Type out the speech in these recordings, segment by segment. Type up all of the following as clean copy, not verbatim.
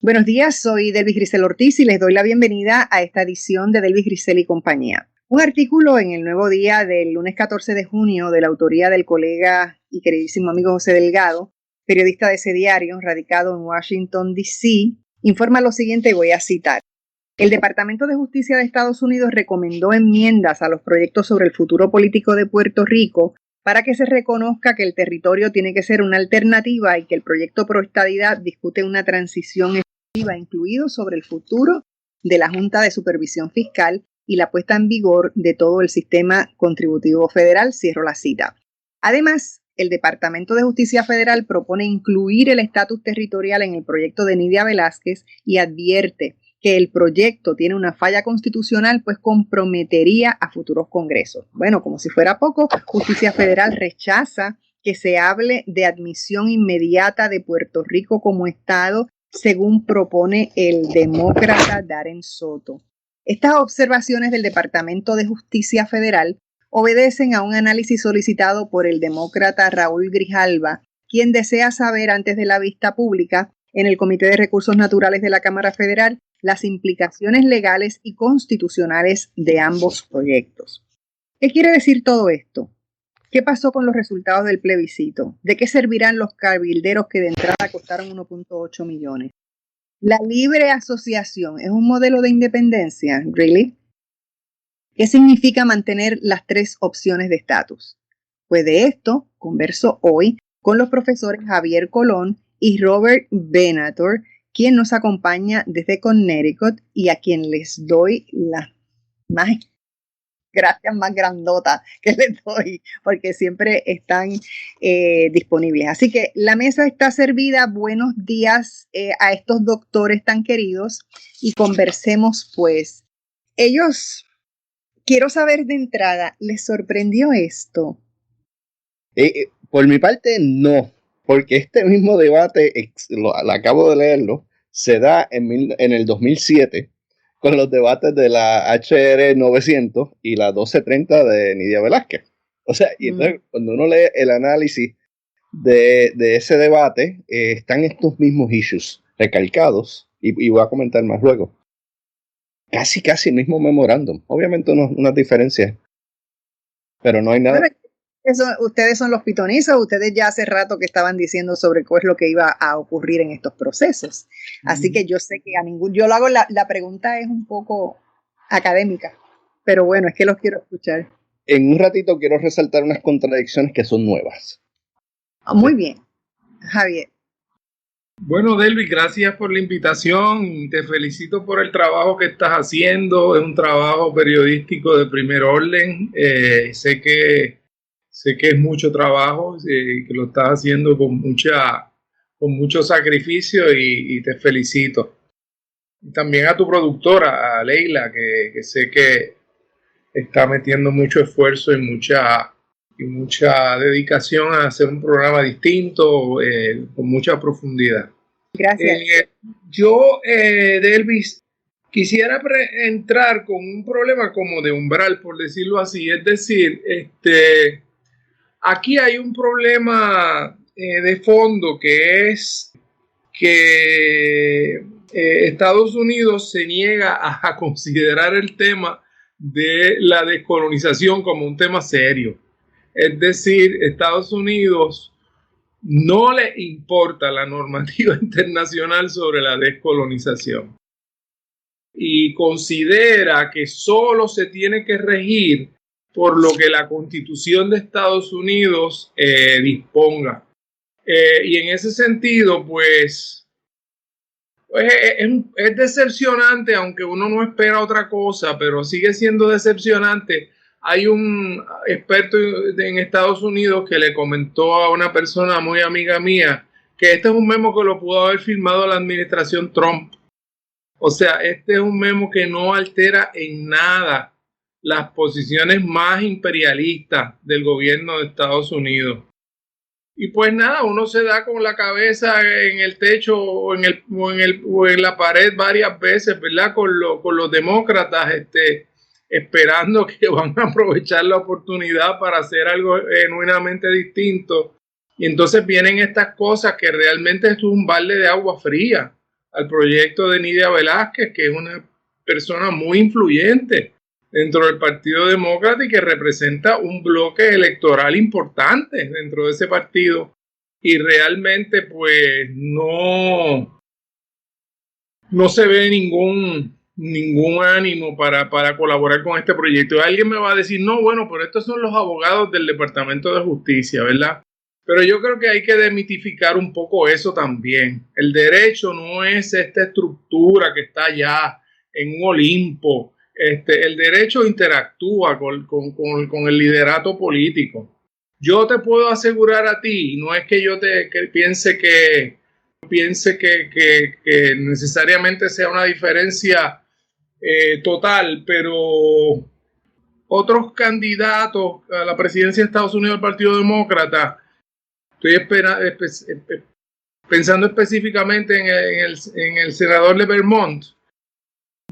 Buenos días, soy Delvis Grisel Ortiz y les doy la bienvenida a esta edición de Delvis Grisel y compañía. Un artículo en El Nuevo Día del lunes 14 de junio de la autoría del colega y queridísimo amigo José Delgado, periodista de ese diario, radicado en Washington, D.C., informa lo siguiente y voy a citar. El Departamento de Justicia de Estados Unidos recomendó enmiendas a los proyectos sobre el futuro político de Puerto Rico para que se reconozca que el territorio tiene que ser una alternativa y que el proyecto Pro Estadidad discute una transición incluido sobre el futuro de la Junta de Supervisión Fiscal y la puesta en vigor de todo el sistema contributivo federal, cierro la cita. Además, el Departamento de Justicia Federal propone incluir el estatus territorial en el proyecto de Nydia Velázquez y advierte que el proyecto tiene una falla constitucional, pues comprometería a futuros congresos. Bueno, como si fuera poco, Justicia Federal rechaza que se hable de admisión inmediata de Puerto Rico como Estado, según propone el demócrata Darren Soto. Estas observaciones del Departamento de Justicia Federal obedecen a un análisis solicitado por el demócrata Raúl Grijalva, quien desea saber antes de la vista pública en el Comité de Recursos Naturales de la Cámara Federal las implicaciones legales y constitucionales de ambos proyectos. ¿Qué quiere decir todo esto? ¿Qué pasó con los resultados del plebiscito? ¿De qué servirán los cabilderos que de entrada costaron 1.8 millones? ¿La libre asociación es un modelo de independencia? ¿Really? ¿Qué significa mantener las tres opciones de estatus? Pues de esto converso hoy con los profesores Javier Colón y Robert Benator, quien nos acompaña desde Connecticut y a quien les doy la más gracias más grandota que les doy, porque siempre están disponibles. Así que la mesa está servida. Buenos días a estos doctores tan queridos y conversemos pues. Ellos, quiero saber de entrada, ¿les sorprendió esto? Por mi parte, no, porque este mismo debate, acabo de leerlo, se da en el 2007, con los debates de la HR 900 y la 1230 de Nydia Velázquez. O sea, y entonces cuando uno lee el análisis de ese debate, están estos mismos issues recalcados, y voy a comentar más luego. Casi el mismo memorándum. Obviamente unas diferencias, pero no hay nada. Pero ustedes son los pitonizos, ustedes ya hace rato que estaban diciendo sobre qué es lo que iba a ocurrir en estos procesos. Así que yo sé que yo lo hago, la pregunta es un poco académica, pero bueno, es que los quiero escuchar. En un ratito quiero resaltar unas contradicciones que son nuevas. Muy bien, Javier. Bueno, Delvis, gracias por la invitación. Te felicito por el trabajo que estás haciendo. Es un trabajo periodístico de primer orden. Sé que es mucho trabajo, que lo estás haciendo con mucho sacrificio y te felicito. Y también a tu productora, a Leila, que sé que está metiendo mucho esfuerzo y mucha dedicación a hacer un programa distinto, con mucha profundidad. Gracias. Yo, Delvis, quisiera entrar con un problema como de umbral, por decirlo así. Es decir, aquí hay un problema de fondo, que es que Estados Unidos se niega a considerar el tema de la descolonización como un tema serio. Es decir, Estados Unidos no le importa la normativa internacional sobre la descolonización y considera que solo se tiene que regir por lo que la Constitución de Estados Unidos disponga. Y en ese sentido, pues es decepcionante, aunque uno no espera otra cosa, pero sigue siendo decepcionante. Hay un experto en Estados Unidos que le comentó a una persona muy amiga mía que este es un memo que lo pudo haber firmado la administración Trump. O sea, este es un memo que no altera en nada las posiciones más imperialistas del gobierno de Estados Unidos. Y pues nada, uno se da con la cabeza en el techo o en la pared varias veces, ¿verdad? Con los demócratas, esperando que van a aprovechar la oportunidad para hacer algo genuinamente distinto. Y entonces vienen estas cosas que realmente es un balde de agua fría al proyecto de Nidia Velázquez, que es una persona muy influyente dentro del Partido Demócrata y que representa un bloque electoral importante dentro de ese partido. Y realmente pues no se ve ningún ánimo para colaborar con este proyecto. Alguien me va a decir, no, bueno, pero estos son los abogados del Departamento de Justicia, ¿verdad? Pero yo creo que hay que demitificar un poco eso también. El derecho no es esta estructura que está allá en un Olimpo. El derecho interactúa con el liderato político. Yo te puedo asegurar a ti, no es que yo piense que necesariamente sea una diferencia total, pero otros candidatos a la presidencia de Estados Unidos del Partido Demócrata, estoy pensando específicamente en el senador de Vermont,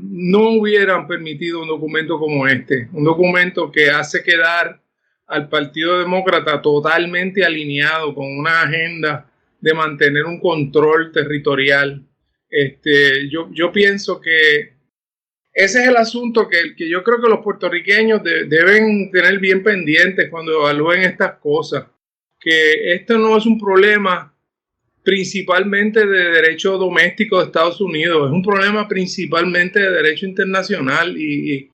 no hubieran permitido un documento como este, un documento que hace quedar al Partido Demócrata totalmente alineado con una agenda de mantener un control territorial. Yo pienso que ese es el asunto que yo creo que los puertorriqueños deben tener bien pendientes cuando evalúen estas cosas, que esto no es un problema principalmente de derecho doméstico de Estados Unidos, es un problema principalmente de derecho internacional y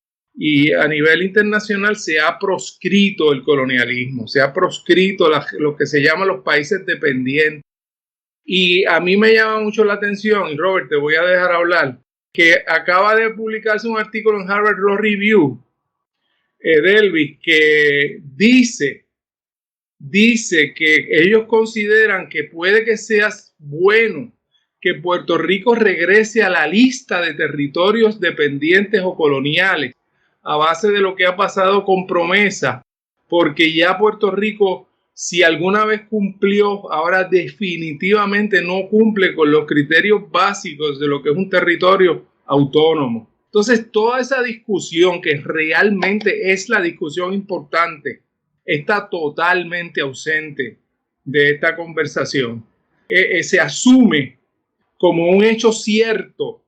a nivel internacional se ha proscrito el colonialismo, se ha proscrito lo que se llama los países dependientes. Y a mí me llama mucho la atención, y Robert, te voy a dejar hablar, que acaba de publicarse un artículo en Harvard Law Review, Delvis, que dice que ellos consideran que puede que sea bueno que Puerto Rico regrese a la lista de territorios dependientes o coloniales a base de lo que ha pasado con Promesa, porque ya Puerto Rico, si alguna vez cumplió, ahora definitivamente no cumple con los criterios básicos de lo que es un territorio autónomo. Entonces, toda esa discusión, que realmente es la discusión importante, está totalmente ausente de esta conversación. Se asume como un hecho cierto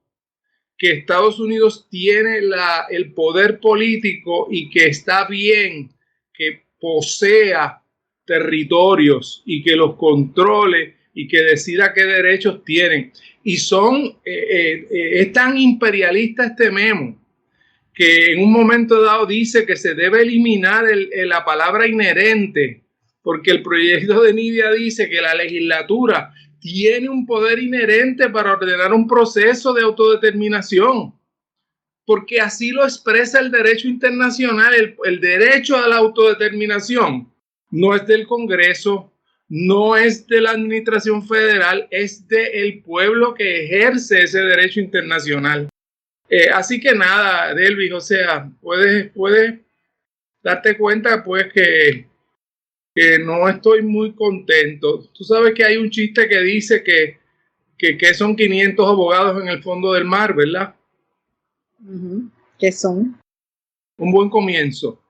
que Estados Unidos tiene el poder político y que está bien que posea territorios y que los controle y que decida qué derechos tienen. Y es tan imperialista este memo que en un momento dado dice que se debe eliminar la palabra inherente, porque el proyecto de Nidia dice que la legislatura tiene un poder inherente para ordenar un proceso de autodeterminación, porque así lo expresa el derecho internacional. El derecho a la autodeterminación no es del Congreso, no es de la administración federal, es del pueblo que ejerce ese derecho internacional. Así que nada, Delvis, o sea, puedes darte cuenta pues que no estoy muy contento. Tú sabes que hay un chiste que dice que son 500 abogados en el fondo del mar, ¿verdad? ¿Qué son? Un buen comienzo.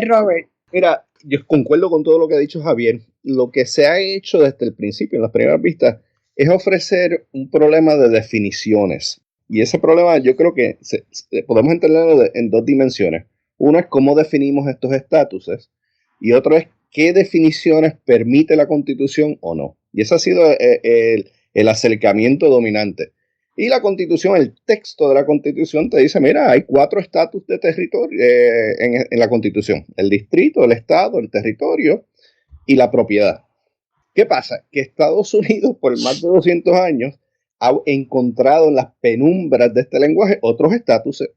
Robert. Mira, yo concuerdo con todo lo que ha dicho Javier. Lo que se ha hecho desde el principio, en las primeras vistas, es ofrecer un problema de definiciones. Y ese problema yo creo que podemos entenderlo en dos dimensiones. Una es cómo definimos estos estatuses y otro es qué definiciones permite la Constitución o no. Y ese ha sido el acercamiento dominante. Y la Constitución, el texto de la Constitución te dice, mira, hay 4 estatus de territorio en la Constitución. El distrito, el estado, el territorio y la propiedad. ¿Qué pasa? Que Estados Unidos, por más de 200 años, ha encontrado en las penumbras de este lenguaje otros estatuses.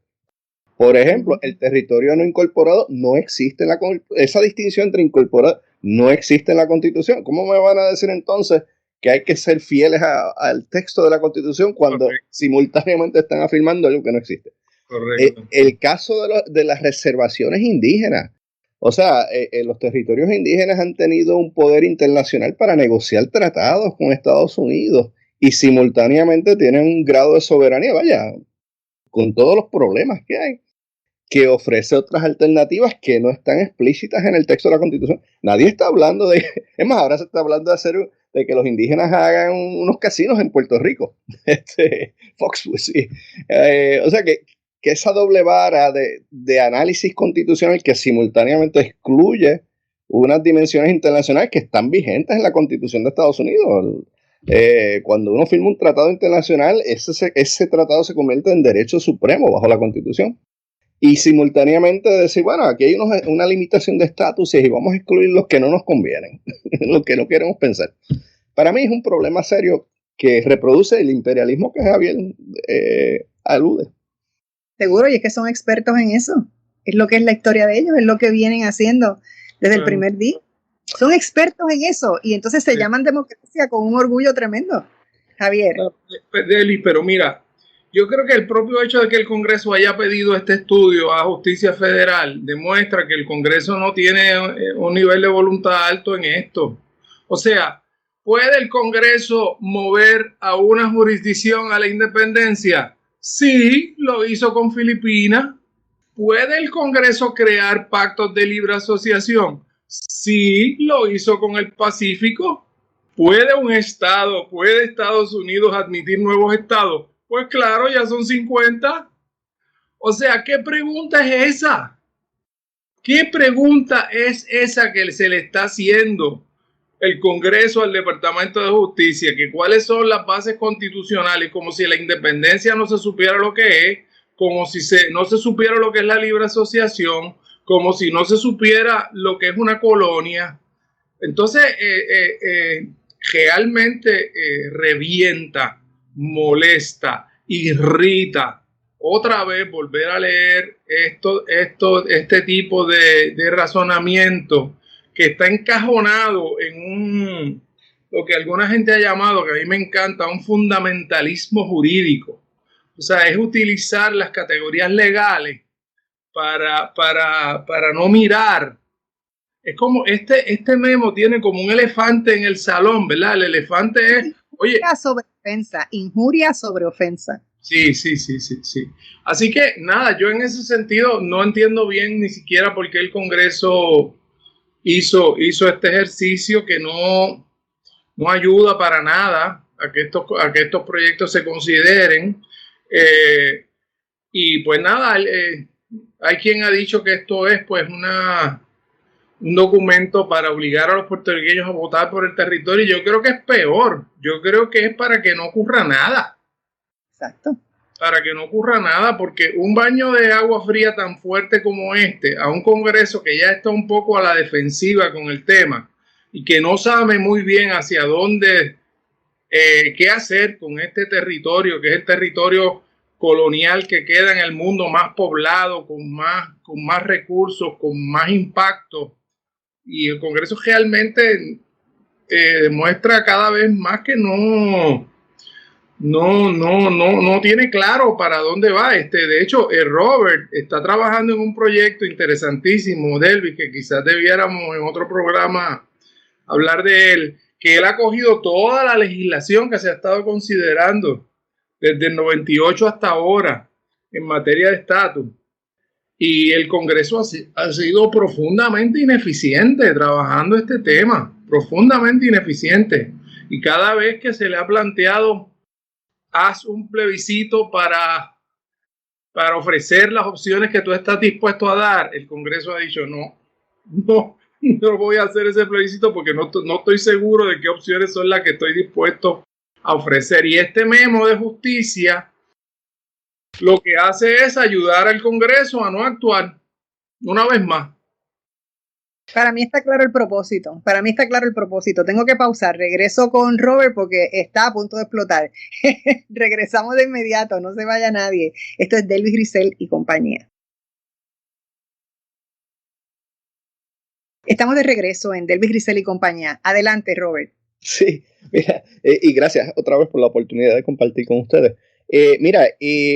Por ejemplo, el territorio no incorporado no existe en esa distinción entre incorporado no existe en la Constitución. ¿Cómo me van a decir entonces que hay que ser fieles al texto de la Constitución cuando simultáneamente están afirmando algo que no existe? Correcto. El caso de las reservaciones indígenas. O sea, los territorios indígenas han tenido un poder internacional para negociar tratados con Estados Unidos y simultáneamente tienen un grado de soberanía, vaya, con todos los problemas que hay, que ofrece otras alternativas que no están explícitas en el texto de la Constitución. Nadie está hablando es más, ahora se está hablando de hacer de que los indígenas hagan unos casinos en Puerto Rico. Foxwood, sí. O sea que esa doble vara de análisis constitucional que simultáneamente excluye unas dimensiones internacionales que están vigentes en la Constitución de Estados Unidos. Cuando uno firma un tratado internacional, ese tratado se convierte en derecho supremo bajo la Constitución. Y simultáneamente decir, bueno, aquí hay una limitación de estatus y vamos a excluir los que no nos convienen, los que no queremos pensar. Para mí es un problema serio que reproduce el imperialismo que Javier alude. Seguro, y es que son expertos en eso. Es lo que es la historia de ellos, es lo que vienen haciendo desde el primer día. Son expertos en eso y entonces se llaman democracia con un orgullo tremendo. Javier. Deli, pero mira, yo creo que el propio hecho de que el Congreso haya pedido este estudio a Justicia Federal demuestra que el Congreso no tiene un nivel de voluntad alto en esto. O sea, ¿puede el Congreso mover a una jurisdicción a la independencia? Sí, lo hizo con Filipinas. ¿Puede el Congreso crear pactos de libre asociación? Sí, lo hizo con el Pacífico. ¿Puede Estados Unidos admitir nuevos estados? Pues claro, ya son 50. O sea, ¿qué pregunta es esa? ¿Qué pregunta es esa que se le está haciendo el Congreso al Departamento de Justicia? Que cuáles son las bases constitucionales, como si la independencia no se supiera lo que es, como si no se supiera lo que es la libre asociación, como si no se supiera lo que es una colonia. Entonces, realmente revienta, molesta, irrita. Otra vez volver a leer este tipo de razonamiento que está encajonado en lo que alguna gente ha llamado, que a mí me encanta, un fundamentalismo jurídico. O sea, es utilizar las categorías legales para no mirar. Es como este memo tiene como un elefante en el salón, ¿verdad? El elefante es, oye, injuria sobre ofensa. Sí. Así que nada, yo en ese sentido no entiendo bien ni siquiera por qué el Congreso hizo este ejercicio que no ayuda para nada a que estos proyectos se consideren. Y pues nada, hay quien ha dicho que esto es pues un documento para obligar a los puertorriqueños a votar por el territorio, y yo creo que es peor. Yo creo que es para que no ocurra nada. Exacto. Para que no ocurra nada, porque un baño de agua fría tan fuerte como a un Congreso que ya está un poco a la defensiva con el tema y que no sabe muy bien hacia dónde, qué hacer con este territorio, que es el territorio colonial que queda en el mundo más poblado, con más recursos, con más impacto. Y el Congreso realmente demuestra cada vez más que no tiene claro para dónde va. De hecho, Robert está trabajando en un proyecto interesantísimo, Delvis, que quizás debiéramos en otro programa hablar de él, que él ha cogido toda la legislación que se ha estado considerando desde el 98 hasta ahora en materia de estatus. Y el Congreso ha sido profundamente ineficiente trabajando este tema, profundamente ineficiente. Y cada vez que se le ha planteado, haz un plebiscito para ofrecer las opciones que tú estás dispuesto a dar, el Congreso ha dicho no voy a hacer ese plebiscito porque no estoy seguro de qué opciones son las que estoy dispuesto a ofrecer. Y este memo de justicia lo que hace es ayudar al Congreso a no actuar una vez más. Para mí está claro el propósito. Tengo que pausar. Regreso con Robert porque está a punto de explotar. Regresamos de inmediato. No se vaya nadie. Esto es Delvis Grisel y compañía. Estamos de regreso en Delvis Grisel y compañía. Adelante, Robert. Sí, mira, y gracias otra vez por la oportunidad de compartir con ustedes. Mira,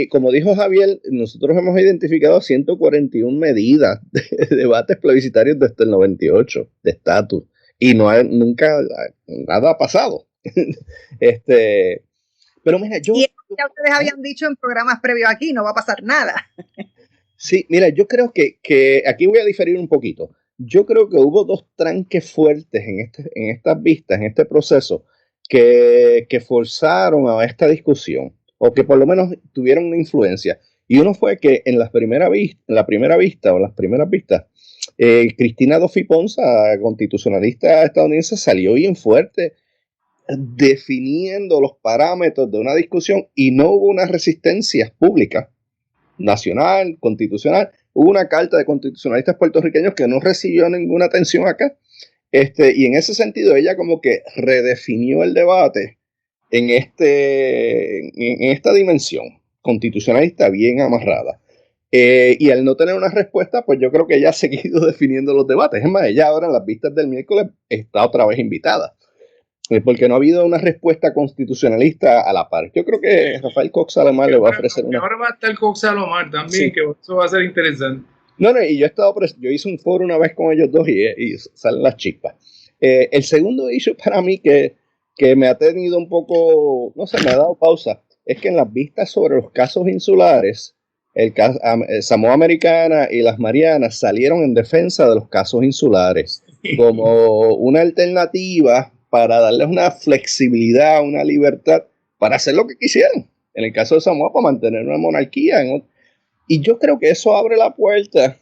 como dijo Javier, nosotros hemos identificado 141 medidas de debates plebiscitarios desde el 98 de estatus y nunca nada ha pasado. Pero mira, y ya ustedes habían dicho en programas previos aquí, no va a pasar nada. Sí, mira, yo creo que aquí voy a diferir un poquito. yo creo que hubo dos tranques fuertes en estas vistas, en este proceso, que forzaron a esta discusión, o que por lo menos tuvieron una influencia. Y uno fue que en la primera vista, Cristina Duffy Ponce, constitucionalista estadounidense, salió bien fuerte definiendo los parámetros de una discusión, y no hubo una resistencia pública, nacional, constitucional. Hubo una carta de constitucionalistas puertorriqueños que no recibió ninguna atención acá. Y en ese sentido ella como que redefinió el debate en esta dimensión constitucionalista bien amarrada. Y al no tener una respuesta, pues yo creo que ella ha seguido definiendo los debates. Es más, ella ahora en las vistas del miércoles está otra vez invitada, porque no ha habido una respuesta constitucionalista a la par. Yo creo que Rafael Cox Salomar le va a ofrecer una. Ahora va a estar Cox Salomar también, sí, que eso va a ser interesante. No, y yo hice un foro una vez con ellos dos y salen las chispas. El segundo issue para mí que me ha tenido un poco, no sé, me ha dado pausa, es que en las vistas sobre los casos insulares, Samoa Americana y las Marianas salieron en defensa de los casos insulares como una alternativa para darles una flexibilidad, una libertad para hacer lo que quisieran. En el caso de Samoa, para mantener una monarquía. Y yo creo que eso abre la puerta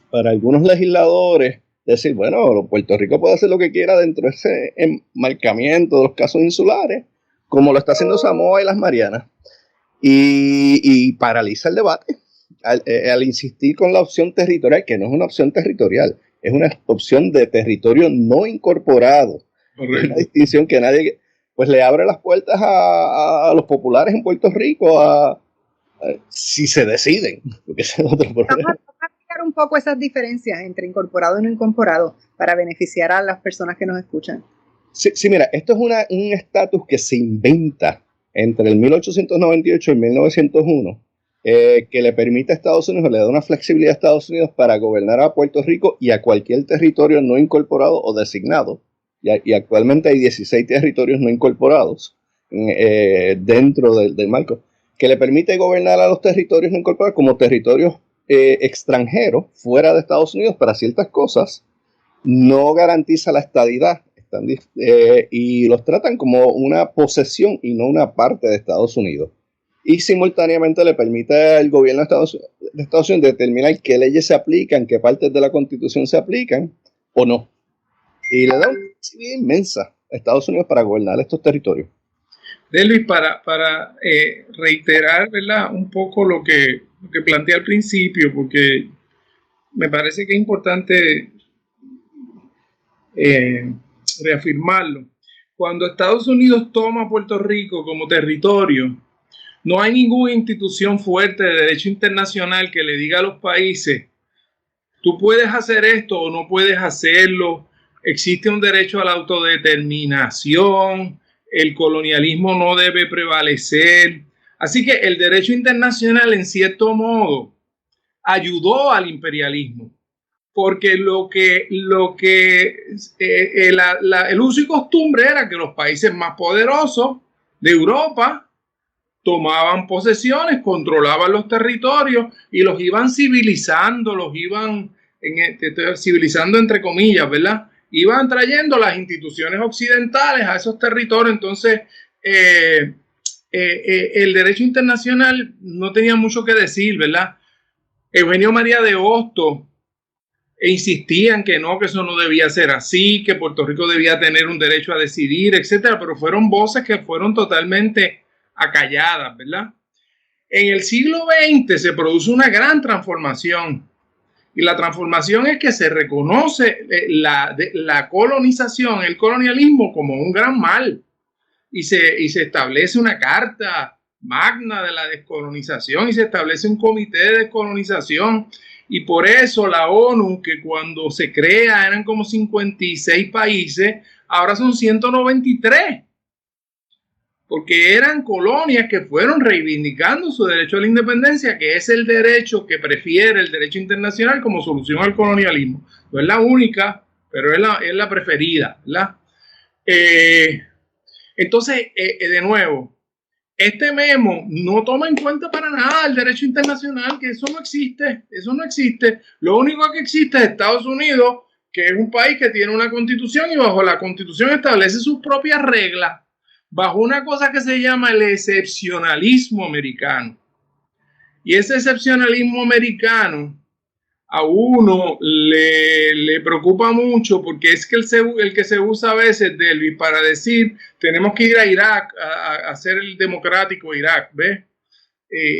para algunos legisladores decir, bueno, Puerto Rico puede hacer lo que quiera dentro de ese enmarcamiento de los casos insulares, como lo está haciendo Samoa y las Marianas. Y paraliza el debate al insistir con la opción territorial, que no es una opción territorial, es una opción de territorio no incorporado. Correcto. Una distinción que nadie, pues le abre las puertas a los populares en Puerto Rico si se deciden, porque ese es otro problema. Vamos a explicar un poco esas diferencias entre incorporado y no incorporado para beneficiar a las personas que nos escuchan. Sí, mira, esto es un estatus que se inventa entre el 1898 y 1901, que le permite a Estados Unidos, le da una flexibilidad a Estados Unidos para gobernar a Puerto Rico y a cualquier territorio no incorporado o designado. Y actualmente hay 16 territorios no incorporados dentro del marco, que le permite gobernar a los territorios no incorporados como territorios extranjeros fuera de Estados Unidos para ciertas cosas. No garantiza la estadidad, y los tratan como una posesión y no una parte de Estados Unidos. Y simultáneamente le permite al gobierno de Estados Unidos determinar qué leyes se aplican, qué partes de la Constitución se aplican o no. Y le da una flexibilidad inmensa a Estados Unidos para gobernar estos territorios. Luis, para reiterar, ¿verdad?, un poco lo que planteé al principio, porque me parece que es importante reafirmarlo. Cuando Estados Unidos toma Puerto Rico como territorio, no hay ninguna institución fuerte de derecho internacional que le diga a los países, tú puedes hacer esto o no puedes hacerlo. Existe un derecho a la autodeterminación, el colonialismo no debe prevalecer. Así que el derecho internacional, en cierto modo, ayudó al imperialismo, porque el uso y costumbre era que los países más poderosos de Europa tomaban posesiones, controlaban los territorios y los iban civilizando, civilizando entre comillas, ¿verdad? Iban trayendo las instituciones occidentales a esos territorios. Entonces, el derecho internacional no tenía mucho que decir, ¿verdad? Eugenio María de Hostos insistía en que eso no debía ser así, que Puerto Rico debía tener un derecho a decidir, etcétera, pero fueron voces que fueron totalmente acalladas, ¿verdad? En el siglo XX se produce una gran transformación. Y la transformación es que se reconoce la colonización, el colonialismo como un gran mal. Y se establece una carta magna de la descolonización y se establece un comité de descolonización. Y por eso la ONU, que cuando se crea eran como 56 países, ahora son 193. Porque eran colonias que fueron reivindicando su derecho a la independencia, que es el derecho que prefiere el derecho internacional como solución al colonialismo. No es la única, pero es la preferida, ¿verdad? Entonces, de nuevo, Este memo no toma en cuenta para nada el derecho internacional, que eso no existe. Lo único que existe es Estados Unidos, que es un país que tiene una constitución y bajo la constitución establece sus propias reglas, bajo una cosa que se llama el excepcionalismo americano. Y ese excepcionalismo americano a uno le preocupa mucho porque es que el que se usa a veces, Delvis, para decir tenemos que ir a Irak a hacer el democrático Irak, ¿ves?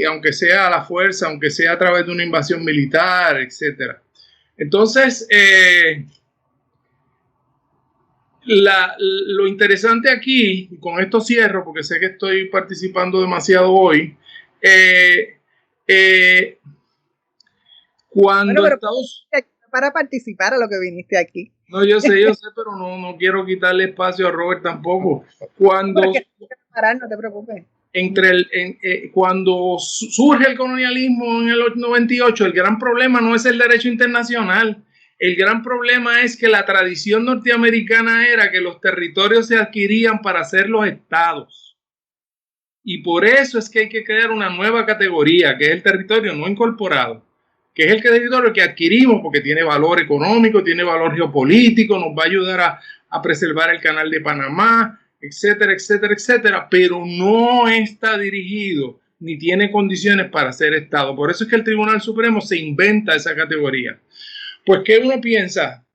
Aunque sea a la fuerza, aunque sea a través de una invasión militar, etcétera. Entonces, lo interesante aquí, con esto cierro porque sé que estoy participando demasiado hoy, cuando bueno, para participar a lo que viniste aquí. No, yo sé, pero no quiero quitarle espacio a Robert tampoco. Cuando no te preocupes. Cuando surge el colonialismo en el 98, el gran problema no es el derecho internacional. El gran problema es que la tradición norteamericana era que los territorios se adquirían para ser los estados. Y por eso es que hay que crear una nueva categoría, que es el territorio no incorporado, que es el territorio que adquirimos porque tiene valor económico, tiene valor geopolítico, nos va a ayudar a preservar el canal de Panamá, etcétera, etcétera, etcétera, pero no está dirigido ni tiene condiciones para ser Estado. Por eso es que el Tribunal Supremo se inventa esa categoría. Pues, ¿qué uno piensa?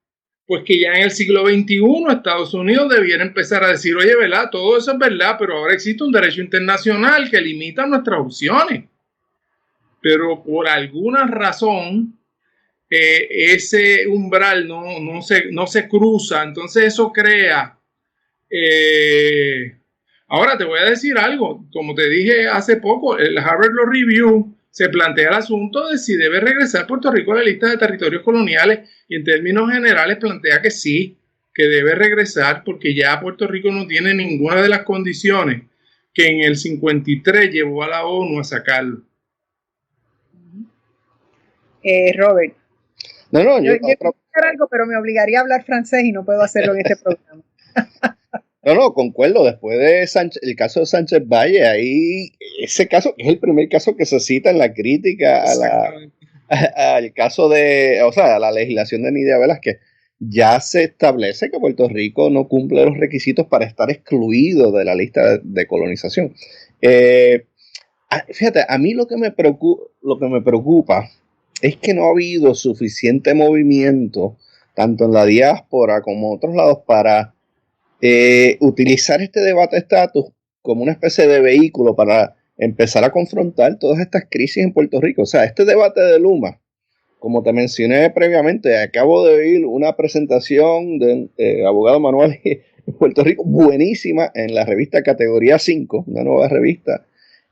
Pues que ya en el siglo XXI Estados Unidos debiera empezar a decir, oye, ¿verdad? Todo eso es verdad, pero ahora existe un derecho internacional que limita nuestras opciones. Pero por alguna razón ese umbral no se cruza, entonces eso crea. Ahora te voy a decir algo, como te dije hace poco, el Harvard Law Review se plantea el asunto de si debe regresar Puerto Rico a la lista de territorios coloniales y en términos generales plantea que sí, que debe regresar porque ya Puerto Rico no tiene ninguna de las condiciones que en el 53 llevó a la ONU a sacarlo. Robert. No, yo quiero hacer algo, pero me obligaría a hablar francés y no puedo hacerlo en este programa. No, concuerdo. Después de el caso de Sánchez Valle, ahí ese caso, que es el primer caso que se cita en la crítica al caso a la legislación de Nidia Velázquez, ya se establece que Puerto Rico no cumple los requisitos para estar excluido de la lista de colonización. Fíjate, a mí lo que me preocupa es que no ha habido suficiente movimiento, tanto en la diáspora como en otros lados, para utilizar este debate de estatus como una especie de vehículo para empezar a confrontar todas estas crisis en Puerto Rico. O sea, este debate de Luma, como te mencioné previamente, acabo de oír una presentación del abogado Manuel en Puerto Rico, buenísima, en la revista Categoría 5, una nueva revista,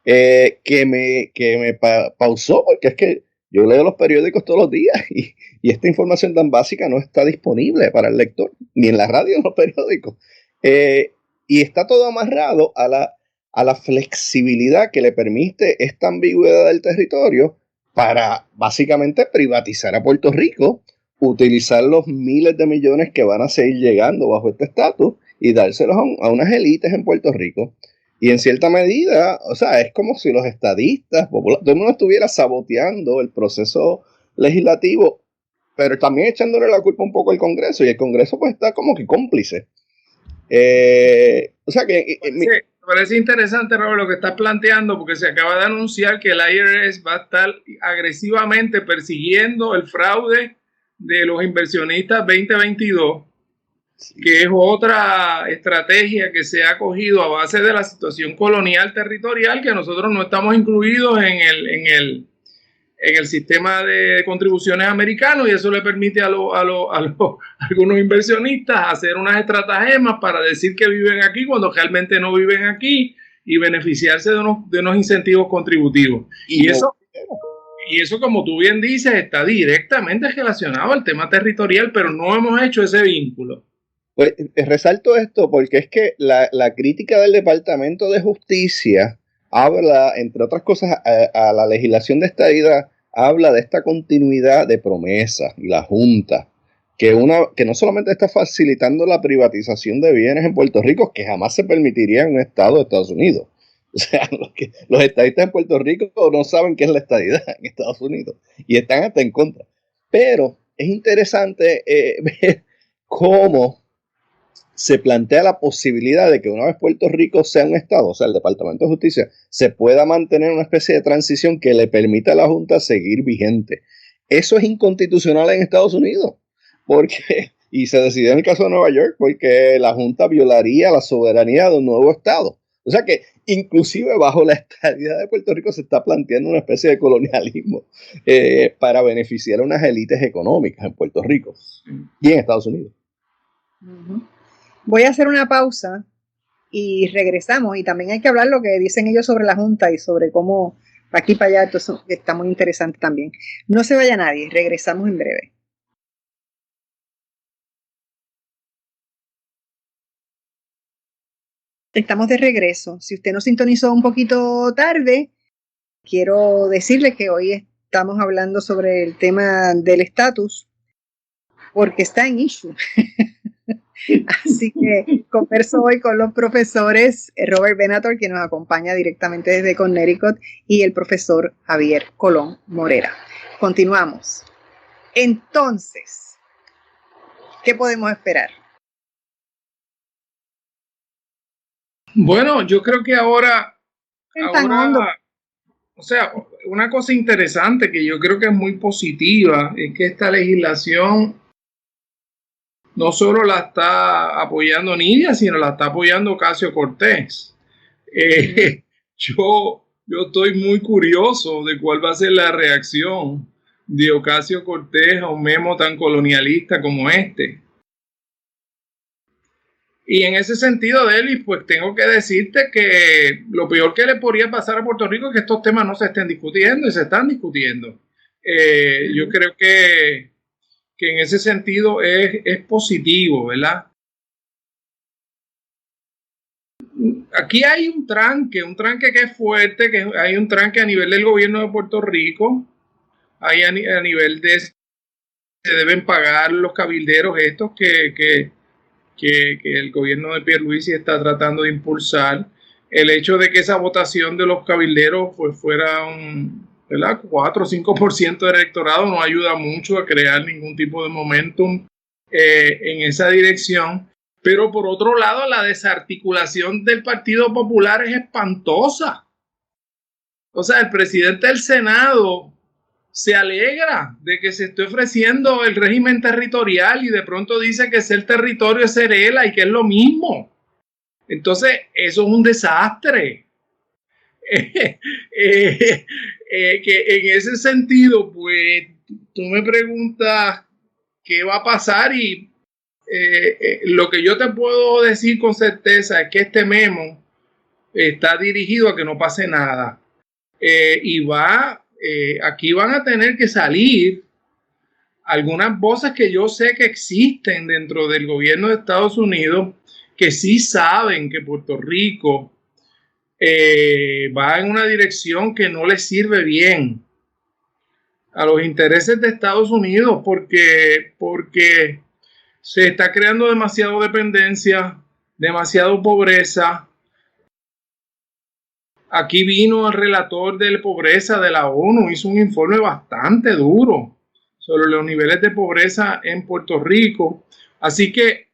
que me pausó, porque es que yo leo los periódicos todos los días y esta información tan básica no está disponible para el lector, ni en la radio ni en los periódicos. Y está todo amarrado a la flexibilidad que le permite esta ambigüedad del territorio para básicamente privatizar a Puerto Rico, utilizar los miles de millones que van a seguir llegando bajo este estatus y dárselos a unas élites en Puerto Rico. Y en cierta medida, o sea, es como si los estadistas, todo el mundo estuviera saboteando el proceso legislativo, pero también echándole la culpa un poco al Congreso, y el Congreso pues está como que cómplice. O sea que... me parece interesante, Robert, lo que estás planteando, porque se acaba de anunciar que el IRS va a estar agresivamente persiguiendo el fraude de los inversionistas 2022, que es otra estrategia que se ha cogido a base de la situación colonial territorial, que nosotros no estamos incluidos en el sistema de contribuciones americano, y eso le permite a algunos inversionistas hacer unas estratagemas para decir que viven aquí cuando realmente no viven aquí y beneficiarse de unos incentivos contributivos. Y eso, como tú bien dices, está directamente relacionado al tema territorial, pero no hemos hecho ese vínculo. Pues resalto esto porque es que la crítica del Departamento de Justicia habla, entre otras cosas, a la legislación de estadidad, habla de esta continuidad de promesas y la Junta, que no solamente está facilitando la privatización de bienes en Puerto Rico, que jamás se permitiría en un estado de Estados Unidos, O sea, los estadistas en Puerto Rico no saben qué es la estadidad en Estados Unidos y están hasta en contra. Pero es interesante ver cómo se plantea la posibilidad de que una vez Puerto Rico sea un estado, o sea, el Departamento de Justicia, se pueda mantener una especie de transición que le permita a la Junta seguir vigente. Eso es inconstitucional en Estados Unidos, y se decidió en el caso de Nueva York, porque la Junta violaría la soberanía de un nuevo estado. O sea que inclusive bajo la estadidad de Puerto Rico se está planteando una especie de colonialismo para beneficiar a unas élites económicas en Puerto Rico y en Estados Unidos. Uh-huh. Voy a hacer una pausa y regresamos, y también hay que hablar lo que dicen ellos sobre la Junta y sobre cómo aquí para allá, entonces está muy interesante también. No se vaya nadie, regresamos en breve. Estamos de regreso. Si usted nos sintonizó un poquito tarde, quiero decirle que hoy estamos hablando sobre el tema del estatus, porque está en issue. Así que converso hoy con los profesores Robert Venator, que nos acompaña directamente desde Connecticut, y el profesor Javier Colón Morera. Continuamos. Entonces, ¿qué podemos esperar? Bueno, yo creo que ahora, o sea, una cosa interesante que yo creo que es muy positiva es que esta legislación no solo la está apoyando Nidia, sino la está apoyando Ocasio-Cortez. Yo estoy muy curioso de cuál va a ser la reacción de Ocasio-Cortez a un memo tan colonialista como este. Y en ese sentido, Delis, pues tengo que decirte que lo peor que le podría pasar a Puerto Rico es que estos temas no se estén discutiendo y se están discutiendo. Yo creo que en ese sentido es positivo, ¿verdad? Aquí hay un tranque que es fuerte, que hay un tranque a nivel del gobierno de Puerto Rico, hay a nivel de se deben pagar los cabilderos estos que el gobierno de Pierluisi está tratando de impulsar. El hecho de que esa votación de los cabilderos pues fuera un 4 o 5% del electorado no ayuda mucho a crear ningún tipo de momentum en esa dirección. Pero por otro lado, la desarticulación del Partido Popular es espantosa. O sea, el presidente del Senado se alegra de que se esté ofreciendo el régimen territorial y de pronto dice que ser territorio es ser ELA y que es lo mismo. Entonces, eso es un desastre. Que en ese sentido, pues, tú me preguntas qué va a pasar y lo que yo te puedo decir con certeza es que este memo está dirigido a que no pase nada. Y aquí van a tener que salir algunas voces que yo sé que existen dentro del gobierno de Estados Unidos que sí saben que Puerto Rico va en una dirección que no le sirve bien a los intereses de Estados Unidos porque se está creando demasiada dependencia, demasiada pobreza. Aquí vino el relator de pobreza de la ONU, hizo un informe bastante duro sobre los niveles de pobreza en Puerto Rico. Así que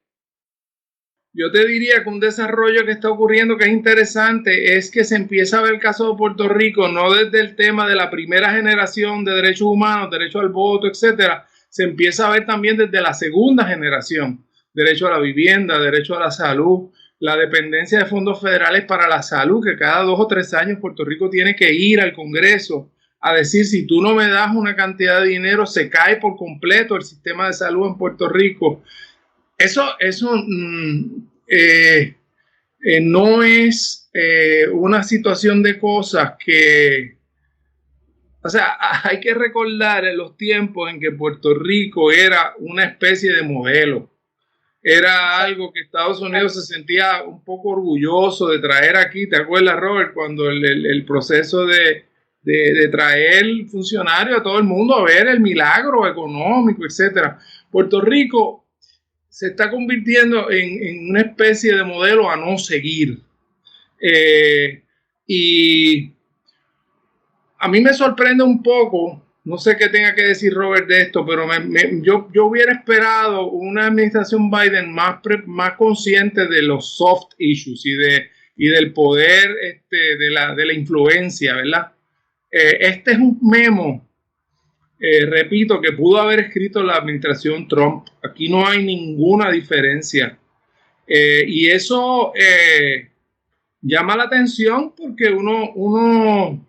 yo te diría que un desarrollo que está ocurriendo que es interesante es que se empieza a ver el caso de Puerto Rico no desde el tema de la primera generación de derechos humanos, derecho al voto, etcétera. Se empieza a ver también desde la segunda generación, derecho a la vivienda, derecho a la salud, la dependencia de fondos federales para la salud, que cada 2 o 3 años Puerto Rico tiene que ir al Congreso a decir si tú no me das una cantidad de dinero, se cae por completo el sistema de salud en Puerto Rico. Eso no es una situación de cosas que... O sea, hay que recordar en los tiempos en que Puerto Rico era una especie de modelo. Era algo que Estados Unidos se sentía un poco orgulloso de traer aquí. ¿Te acuerdas, Robert? Cuando el proceso de traer funcionarios a todo el mundo a ver el milagro económico, etcétera. Puerto Rico se está convirtiendo en una especie de modelo a no seguir. Y a mí me sorprende un poco, no sé qué tenga que decir Robert de esto, pero yo hubiera esperado una administración Biden más consciente de los soft issues y del poder de la influencia, ¿verdad? Este es un memo, repito, que pudo haber escrito la administración Trump. Aquí no hay ninguna diferencia. Y eso llama la atención porque uno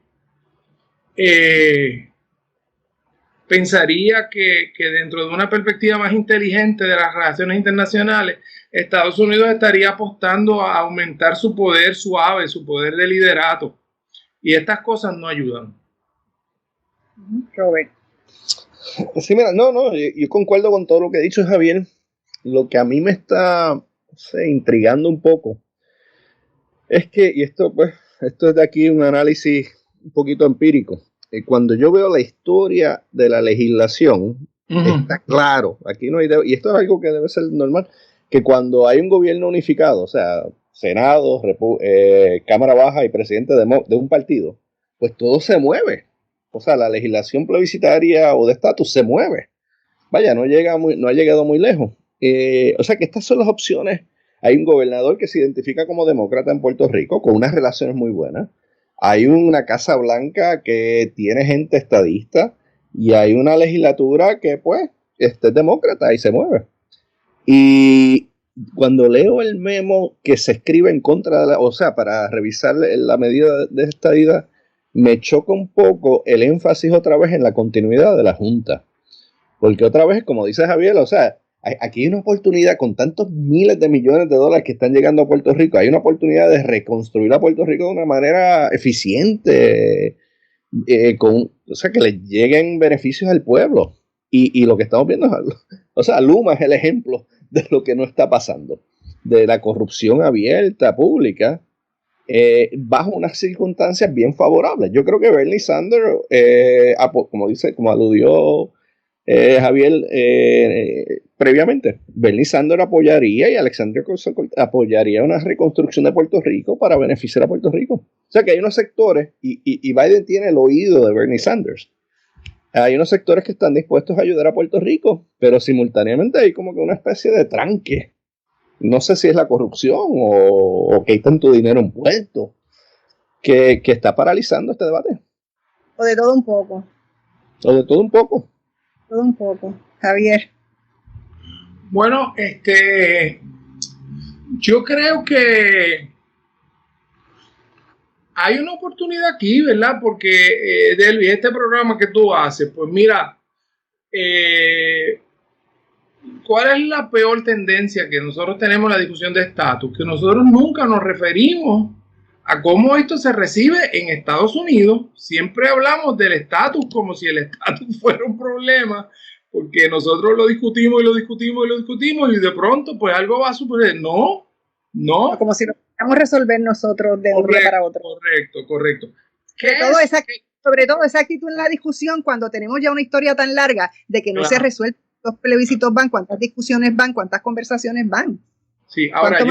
pensaría que dentro de una perspectiva más inteligente de las relaciones internacionales, Estados Unidos estaría apostando a aumentar su poder suave, su poder de liderato. Y estas cosas no ayudan. Robert. Sí, mira, yo concuerdo con todo lo que ha dicho Javier. Lo que a mí me está intrigando un poco es que, y esto es de aquí un análisis un poquito empírico. Cuando yo veo la historia de la legislación, está claro, aquí no hay, y esto es algo que debe ser normal, que cuando hay un gobierno unificado, o sea, Senado, Cámara Baja y presidente de un partido, pues todo se mueve. O sea, la legislación plebiscitaria o de estatus se mueve. Vaya, no ha llegado muy lejos. O sea que estas son las opciones. Hay un gobernador que se identifica como demócrata en Puerto Rico, con unas relaciones muy buenas. Hay una Casa Blanca que tiene gente estadista y hay una legislatura que pues es demócrata y se mueve. Y cuando leo el memo que se escribe en contra de para revisar la medida de estadidad, me choca un poco el énfasis otra vez en la continuidad de la Junta. Porque otra vez, como dice Javier, aquí hay una oportunidad con tantos miles de millones de dólares que están llegando a Puerto Rico. Hay una oportunidad de reconstruir a Puerto Rico de una manera eficiente, que le lleguen beneficios al pueblo. Y lo que estamos viendo Luma es el ejemplo de lo que no está pasando, de la corrupción abierta, pública, bajo unas circunstancias bien favorables. Yo creo que Bernie Sanders, como aludió Javier previamente, Bernie Sanders apoyaría y Alexandria apoyaría una reconstrucción de Puerto Rico para beneficiar a Puerto Rico. O sea que hay unos sectores, y Biden tiene el oído de Bernie Sanders. Hay unos sectores que están dispuestos a ayudar a Puerto Rico, pero simultáneamente hay como que una especie de tranque. No sé si es la corrupción o que hay tanto dinero envuelto que está paralizando este debate. O de todo un poco. Todo un poco. Javier. Bueno, yo creo que hay una oportunidad aquí, ¿verdad? Porque, Delvi, este programa que tú haces, pues mira, ¿cuál es la peor tendencia que nosotros tenemos en la discusión de estatus? Que nosotros nunca nos referimos a cómo esto se recibe en Estados Unidos. Siempre hablamos del estatus como si el estatus fuera un problema, porque nosotros lo discutimos y de pronto pues algo va a suceder. No. Como si lo pudiéramos resolver nosotros de un día para otro. Correcto. Sobre todo esa actitud en la discusión cuando tenemos ya una historia tan larga de que no se resuelve. ¿Cuántos plebiscitos van? ¿Cuántas discusiones van? ¿Cuántas conversaciones van? Sí, ahora yo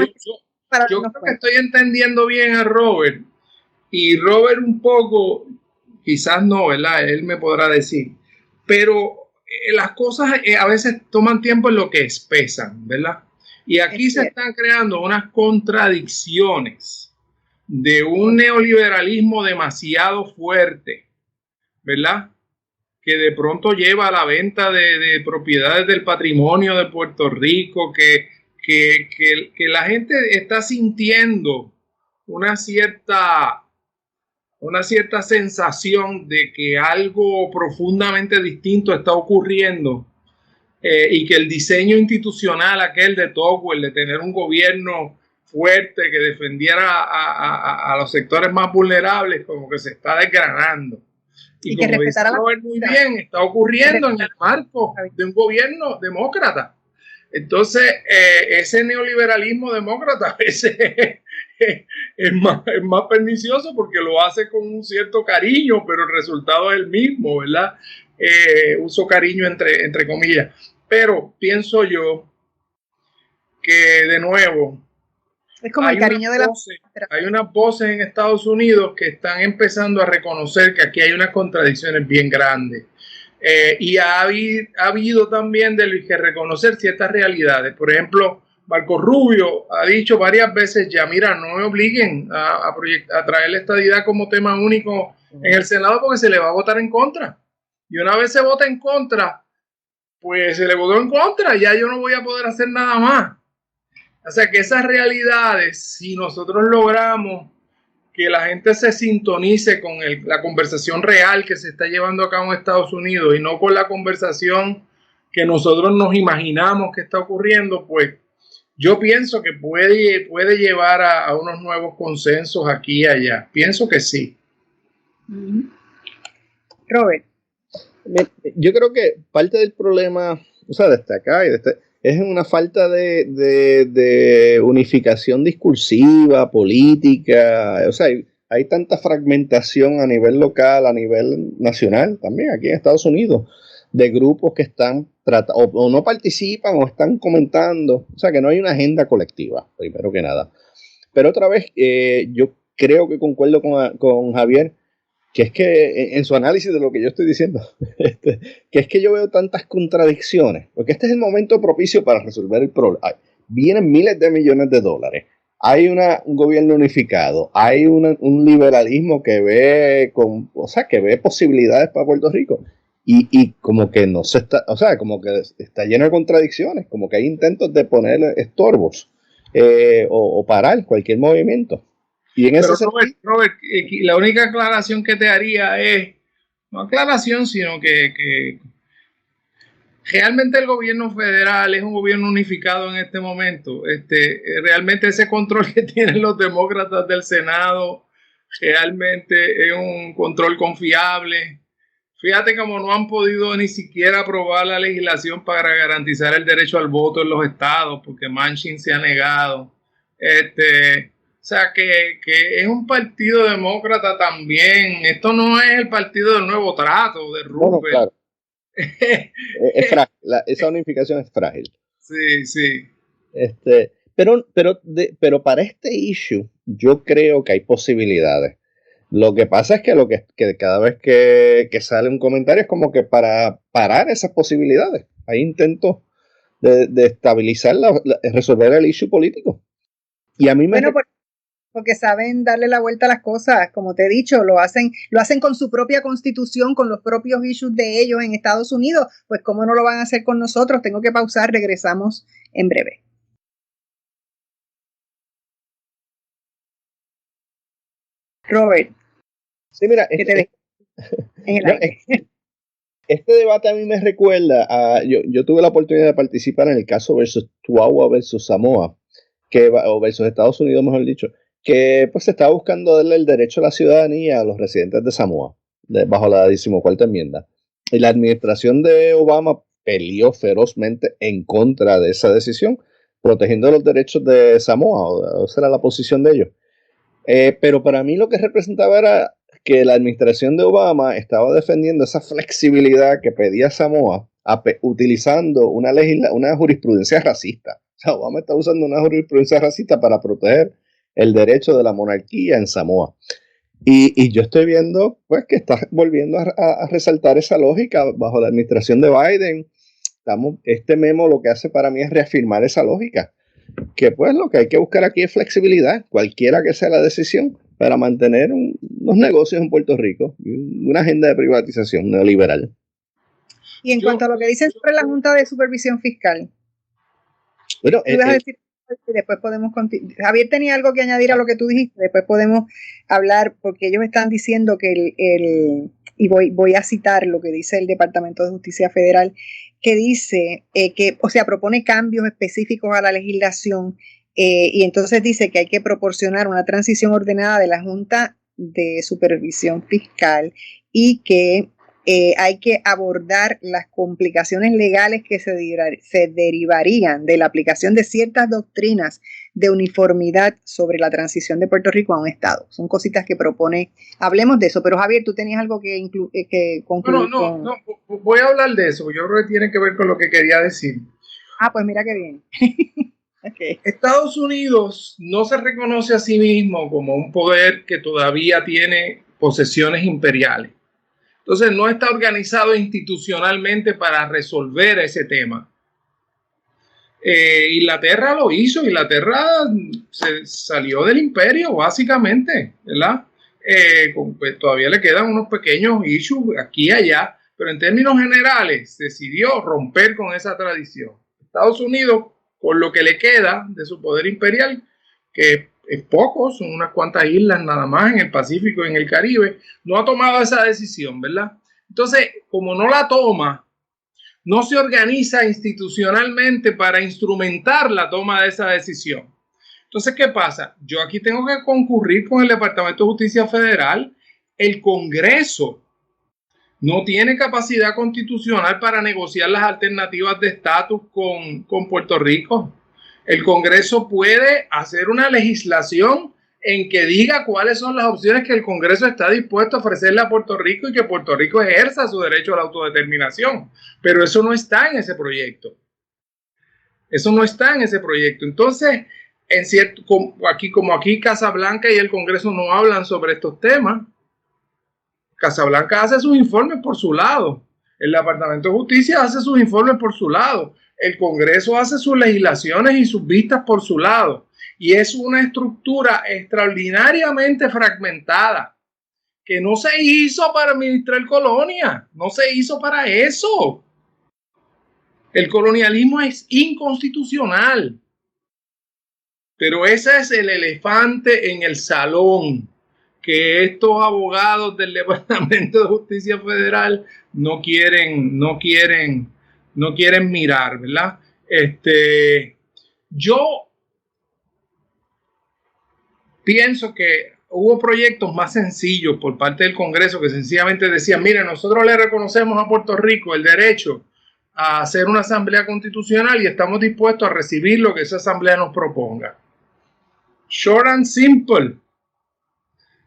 creo que estoy entendiendo bien a Robert, y Robert un poco, quizás no, ¿verdad? Él me podrá decir, pero las cosas a veces toman tiempo en lo que espesan, ¿verdad? Y aquí se están creando unas contradicciones de un neoliberalismo demasiado fuerte, ¿verdad? Que de pronto lleva a la venta de propiedades del patrimonio de Puerto Rico, que la gente está sintiendo una cierta sensación de que algo profundamente distinto está ocurriendo, y que el diseño institucional aquel de Tocqueville, de tener un gobierno fuerte que defendiera a los sectores más vulnerables, como que se está desgranando. Y como dice Robert muy bien, está ocurriendo en el marco de un gobierno demócrata. Entonces, ese neoliberalismo demócrata a veces es más pernicioso porque lo hace con un cierto cariño, pero el resultado es el mismo, ¿verdad? Uso cariño entre comillas. Pero pienso yo que, de nuevo, Es como el cariño de la... Hay unas voces en Estados Unidos que están empezando a reconocer que aquí hay unas contradicciones bien grandes. Y ha habido también de que reconocer ciertas realidades. Por ejemplo, Marco Rubio ha dicho varias veces ya, mira, no me obliguen a traer la estadidad como tema único en el Senado porque se le va a votar en contra. Y una vez se vota en contra, pues se le votó en contra, ya yo no voy a poder hacer nada más. O sea que esas realidades, si nosotros logramos que la gente se sintonice con la conversación real que se está llevando a cabo en Estados Unidos y no con la conversación que nosotros nos imaginamos que está ocurriendo, pues yo pienso que puede llevar a unos nuevos consensos aquí y allá. Pienso que sí. Robert. Yo creo que parte del problema, o sea, desde acá y es una falta de unificación discursiva, política. O sea, hay tanta fragmentación a nivel local, a nivel nacional, también aquí en Estados Unidos, de grupos que están o no participan o están comentando. O sea, que no hay una agenda colectiva, primero que nada. Pero otra vez, yo creo que concuerdo con Javier, que es que en su análisis de lo que yo estoy diciendo, que es que yo veo tantas contradicciones, porque este es el momento propicio para resolver el problema. Vienen miles de millones de dólares, hay un gobierno unificado, hay un liberalismo que ve que ve posibilidades para Puerto Rico, y como que no se está, o sea, como que está lleno de contradicciones, como que hay intentos de poner estorbos o parar cualquier movimiento. Y en pero Robert, la única aclaración que te haría es, no aclaración, sino que realmente el gobierno federal es un gobierno unificado en este momento. Realmente ese control que tienen los demócratas del Senado realmente es un control confiable. Fíjate cómo no han podido ni siquiera aprobar la legislación para garantizar el derecho al voto en los estados, porque Manchin se ha negado. O sea, que es un partido demócrata también. Esto no es el partido del Nuevo Trato, de Rupert. No, claro. Es frágil. Esa unificación es frágil. Sí, sí. Pero para este issue, yo creo que hay posibilidades. Lo que pasa es que cada vez que sale un comentario es como que para parar esas posibilidades. Hay intentos de estabilizar, resolver el issue político. Y a mí me... Porque saben darle la vuelta a las cosas, como te he dicho, lo hacen con su propia constitución, con los propios issues de ellos en Estados Unidos, pues cómo no lo van a hacer con nosotros. Tengo que pausar, regresamos en breve. Robert. Sí, mira, este debate a mí me recuerda a, yo tuve la oportunidad de participar en el caso versus Tuaua versus Samoa, o versus Estados Unidos, mejor dicho, que pues se estaba buscando darle el derecho a la ciudadanía a los residentes de Samoa, bajo la 14ª enmienda. Y la administración de Obama peleó ferozmente en contra de esa decisión, protegiendo los derechos de Samoa, o esa era la posición de ellos. Pero para mí lo que representaba era que la administración de Obama estaba defendiendo esa flexibilidad que pedía Samoa, utilizando una jurisprudencia racista. O sea, Obama está usando una jurisprudencia racista para proteger el derecho de la monarquía en Samoa. Y yo estoy viendo pues que está volviendo a resaltar esa lógica bajo la administración de Biden. Este memo lo que hace para mí es reafirmar esa lógica, que pues lo que hay que buscar aquí es flexibilidad, cualquiera que sea la decisión, para mantener unos negocios en Puerto Rico y una agenda de privatización neoliberal. Y en cuanto a lo que dicen sobre la Junta de Supervisión Fiscal, bueno, después podemos continuar. Javier tenía algo que añadir a lo que tú dijiste, después podemos hablar, porque ellos están diciendo que y voy a citar lo que dice el Departamento de Justicia Federal, que dice propone cambios específicos a la legislación, y entonces dice que hay que proporcionar una transición ordenada de la Junta de Supervisión Fiscal y que hay que abordar las complicaciones legales que se derivarían de la aplicación de ciertas doctrinas de uniformidad sobre la transición de Puerto Rico a un Estado. Son cositas que propone. Hablemos de eso, pero Javier, tú tenías algo que concluir. No, voy a hablar de eso, yo creo que tiene que ver con lo que quería decir. Pues mira qué bien. Okay. Estados Unidos no se reconoce a sí mismo como un poder que todavía tiene posesiones imperiales. Entonces no está organizado institucionalmente para resolver ese tema. Inglaterra lo hizo, Inglaterra se salió del imperio básicamente, ¿verdad? Pues todavía le quedan unos pequeños issues aquí y allá, pero en términos generales decidió romper con esa tradición. Estados Unidos, con lo que le queda de su poder imperial, que es poco, son unas cuantas islas nada más en el Pacífico y en el Caribe, no ha tomado esa decisión, ¿verdad? Entonces, como no la toma, no se organiza institucionalmente para instrumentar la toma de esa decisión. Entonces, ¿qué pasa? Yo aquí tengo que concurrir con el Departamento de Justicia Federal. El Congreso no tiene capacidad constitucional para negociar las alternativas de estatus con Puerto Rico. El Congreso puede hacer una legislación en que diga cuáles son las opciones que el Congreso está dispuesto a ofrecerle a Puerto Rico y que Puerto Rico ejerza su derecho a la autodeterminación. Pero eso no está en ese proyecto. Eso no está en ese proyecto. Entonces, como aquí Casablanca y el Congreso no hablan sobre estos temas, Casablanca hace sus informes por su lado, el Departamento de Justicia hace sus informes por su lado, el Congreso hace sus legislaciones y sus vistas por su lado, y es una estructura extraordinariamente fragmentada, que no se hizo para administrar colonia, no se hizo para eso. El colonialismo es inconstitucional, pero ese es el elefante en el salón que estos abogados del Departamento de Justicia Federal no quieren mirar, ¿verdad? Yo pienso que hubo proyectos más sencillos por parte del Congreso que sencillamente decían, mire, nosotros le reconocemos a Puerto Rico el derecho a hacer una asamblea constitucional y estamos dispuestos a recibir lo que esa asamblea nos proponga. Short and simple.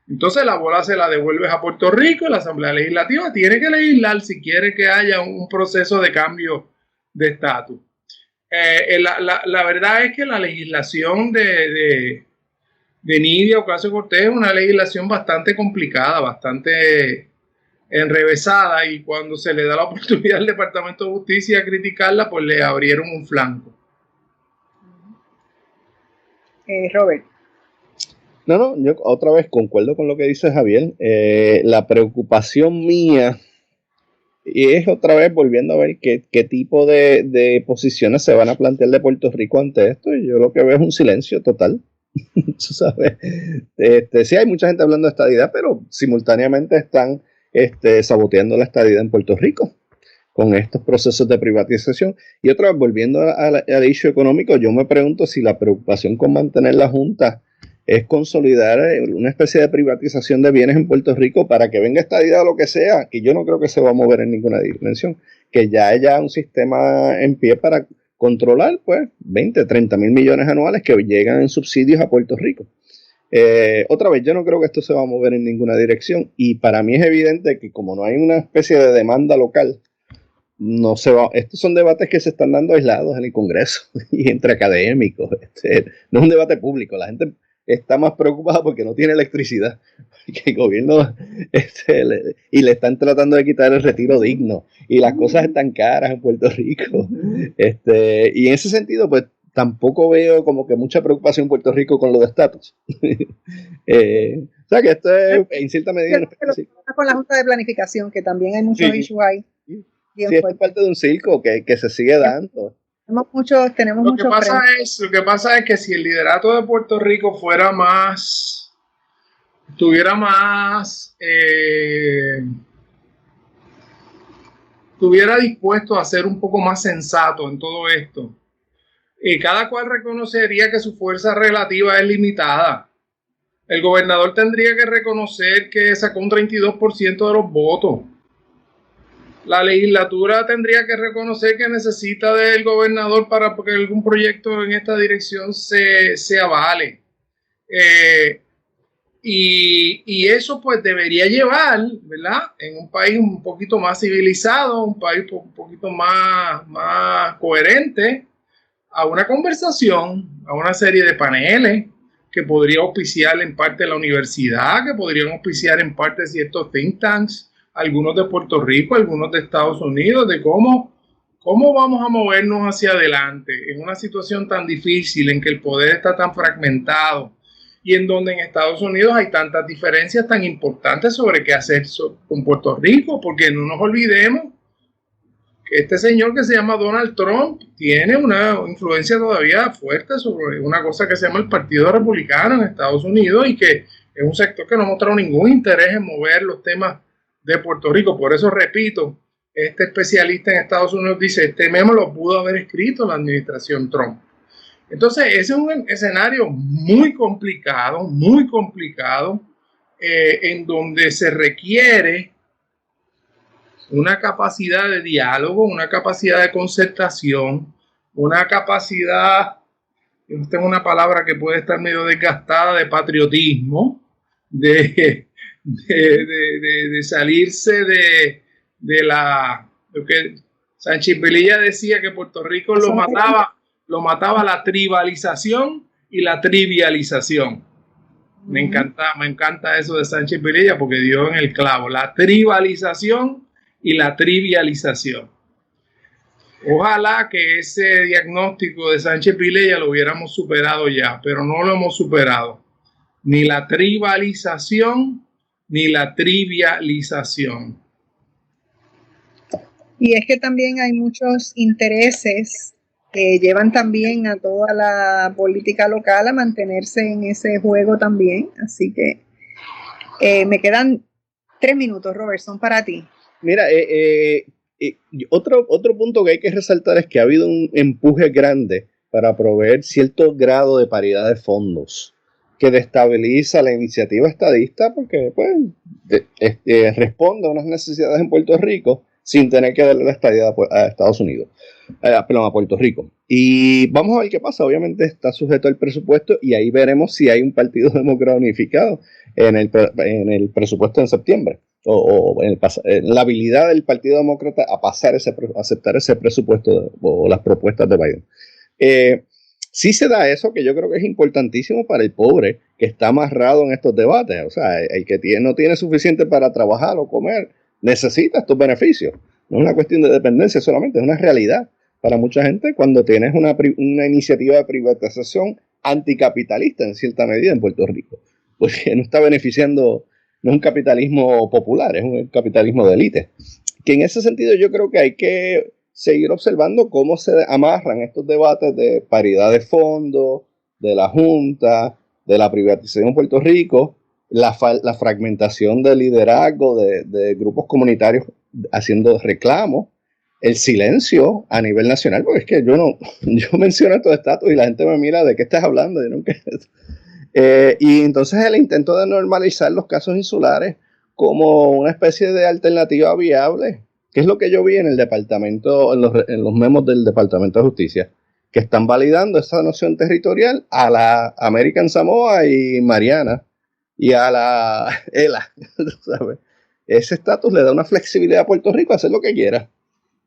Entonces la bola se la devuelves a Puerto Rico y la Asamblea Legislativa tiene que legislar si quiere que haya un proceso de cambio de estatus. La verdad es que la legislación de Nidia Ocasio-Cortez es una legislación bastante complicada, bastante enrevesada, y cuando se le da la oportunidad al Departamento de Justicia a criticarla, pues le abrieron un flanco. Robert. No, yo otra vez concuerdo con lo que dice Javier. La preocupación mía, y es otra vez volviendo a ver qué tipo de posiciones se van a plantear de Puerto Rico ante esto, y yo lo que veo es un silencio total. Tú sabes, sí hay mucha gente hablando de estadidad, pero simultáneamente están saboteando la estadidad en Puerto Rico con estos procesos de privatización. Y otra vez, volviendo al issue económico, yo me pregunto si la preocupación con mantener la Junta es consolidar una especie de privatización de bienes en Puerto Rico para que venga estadidad o lo que sea, que yo no creo que se va a mover en ninguna dimensión, que ya haya un sistema en pie para controlar pues 20, 30 mil millones anuales que llegan en subsidios a Puerto Rico. Otra vez, yo no creo que esto se va a mover en ninguna dirección, y para mí es evidente que como no hay una especie de demanda local, no se va. Estos son debates que se están dando aislados en el Congreso y entre académicos. No es un debate público. La gente está más preocupada porque no tiene electricidad, que el gobierno y le están tratando de quitar el retiro digno, y las cosas están caras en Puerto Rico. Y en ese sentido, pues tampoco veo como que mucha preocupación en Puerto Rico con lo de estatus. O sea que esto es en cierta medida con la Junta de Planificación, que también hay muchos issues ahí. Sí, esto es parte de un circo que se sigue dando. Lo que pasa es que si el liderato de Puerto Rico estuviera dispuesto a ser un poco más sensato en todo esto, y cada cual reconocería que su fuerza relativa es limitada. El gobernador tendría que reconocer que sacó un 32% de los votos. La legislatura tendría que reconocer que necesita del gobernador para que algún proyecto en esta dirección se avale. Y eso pues debería llevar, ¿verdad? En un país un poquito más civilizado, un país un poquito más coherente, a una conversación, a una serie de paneles que podría auspiciar en parte la universidad, que podrían auspiciar en parte ciertos think tanks, algunos de Puerto Rico, algunos de Estados Unidos, de cómo vamos a movernos hacia adelante en una situación tan difícil, en que el poder está tan fragmentado y en donde en Estados Unidos hay tantas diferencias tan importantes sobre qué hacer con Puerto Rico, porque no nos olvidemos que este señor que se llama Donald Trump tiene una influencia todavía fuerte sobre una cosa que se llama el Partido Republicano en Estados Unidos, y que es un sector que no ha mostrado ningún interés en mover los temas de Puerto Rico. Por eso, repito, este especialista en Estados Unidos dice, este memo lo pudo haber escrito la administración Trump. Entonces, ese es un escenario muy complicado, en donde se requiere una capacidad de diálogo, una capacidad de concertación, una capacidad, yo tengo una palabra que puede estar medio desgastada, de patriotismo, de salirse de lo que Sánchez Pelilla decía, que Puerto Rico lo mataba la tribalización y la trivialización. Me encanta eso de Sánchez Pelilla, porque dio en el clavo, la tribalización y la trivialización. Ojalá que ese diagnóstico de Sánchez Pelilla lo hubiéramos superado ya, pero no lo hemos superado. Ni la tribalización ni la trivialización. Y es que también hay muchos intereses que llevan también a toda la política local a mantenerse en ese juego también. Así que me quedan 3 minutos, Robert, son para ti. Mira, otro punto que hay que resaltar es que ha habido un empuje grande para proveer cierto grado de paridad de fondos, que destabiliza la iniciativa estadista, porque pues, responde a unas necesidades en Puerto Rico sin tener que darle la estadía a Estados Unidos, perdón, a Puerto Rico. Y vamos a ver qué pasa. Obviamente está sujeto al presupuesto, y ahí veremos si hay un partido demócrata unificado en el presupuesto en septiembre, o en la habilidad del Partido Demócrata a aceptar ese presupuesto o las propuestas de Biden. Sí se da eso, que yo creo que es importantísimo para el pobre que está amarrado en estos debates. O sea, el que no tiene suficiente para trabajar o comer necesita estos beneficios. No es una cuestión de dependencia solamente, es una realidad para mucha gente cuando tienes una iniciativa de privatización anticapitalista en cierta medida en Puerto Rico, porque no está beneficiando, no es un capitalismo popular, es un capitalismo de élite. Que en ese sentido yo creo que hay que seguir observando cómo se amarran estos debates de paridad de fondos, de la Junta, de la privatización en Puerto Rico, la fragmentación de liderazgo de grupos comunitarios haciendo reclamos, el silencio a nivel nacional, porque es que yo menciono estos estatus y la gente me mira, ¿de qué estás hablando? Y entonces el intento de normalizar los casos insulares como una especie de alternativa viable, que es lo que yo vi en el departamento, en los memos del Departamento de Justicia, que están validando esa noción territorial a la American Samoa y Mariana y a la ELA, ¿sabes? Ese estatus le da una flexibilidad a Puerto Rico a hacer lo que quiera,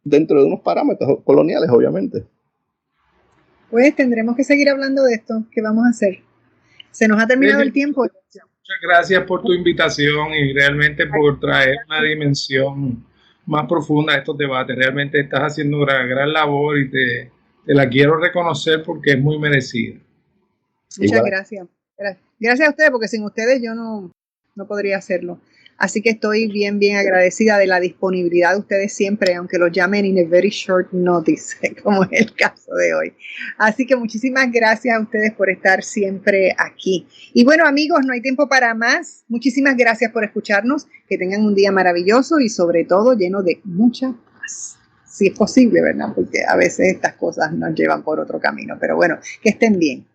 dentro de unos parámetros coloniales, obviamente. Pues tendremos que seguir hablando de esto. ¿Qué vamos a hacer? Se nos ha terminado el tiempo. Muchas gracias por tu invitación y realmente por traer una dimensión más profunda a estos debates. Realmente estás haciendo una gran labor y te la quiero reconocer porque es muy merecida. Muchas gracias. Gracias a ustedes, porque sin ustedes yo no podría hacerlo. Así que estoy bien agradecida de la disponibilidad de ustedes siempre, aunque los llamen in a very short notice, como es el caso de hoy. Así que muchísimas gracias a ustedes por estar siempre aquí. Y bueno, amigos, no hay tiempo para más. Muchísimas gracias por escucharnos. Que tengan un día maravilloso y sobre todo lleno de mucha paz. Si es posible, ¿verdad? Porque a veces estas cosas nos llevan por otro camino. Pero bueno, que estén bien.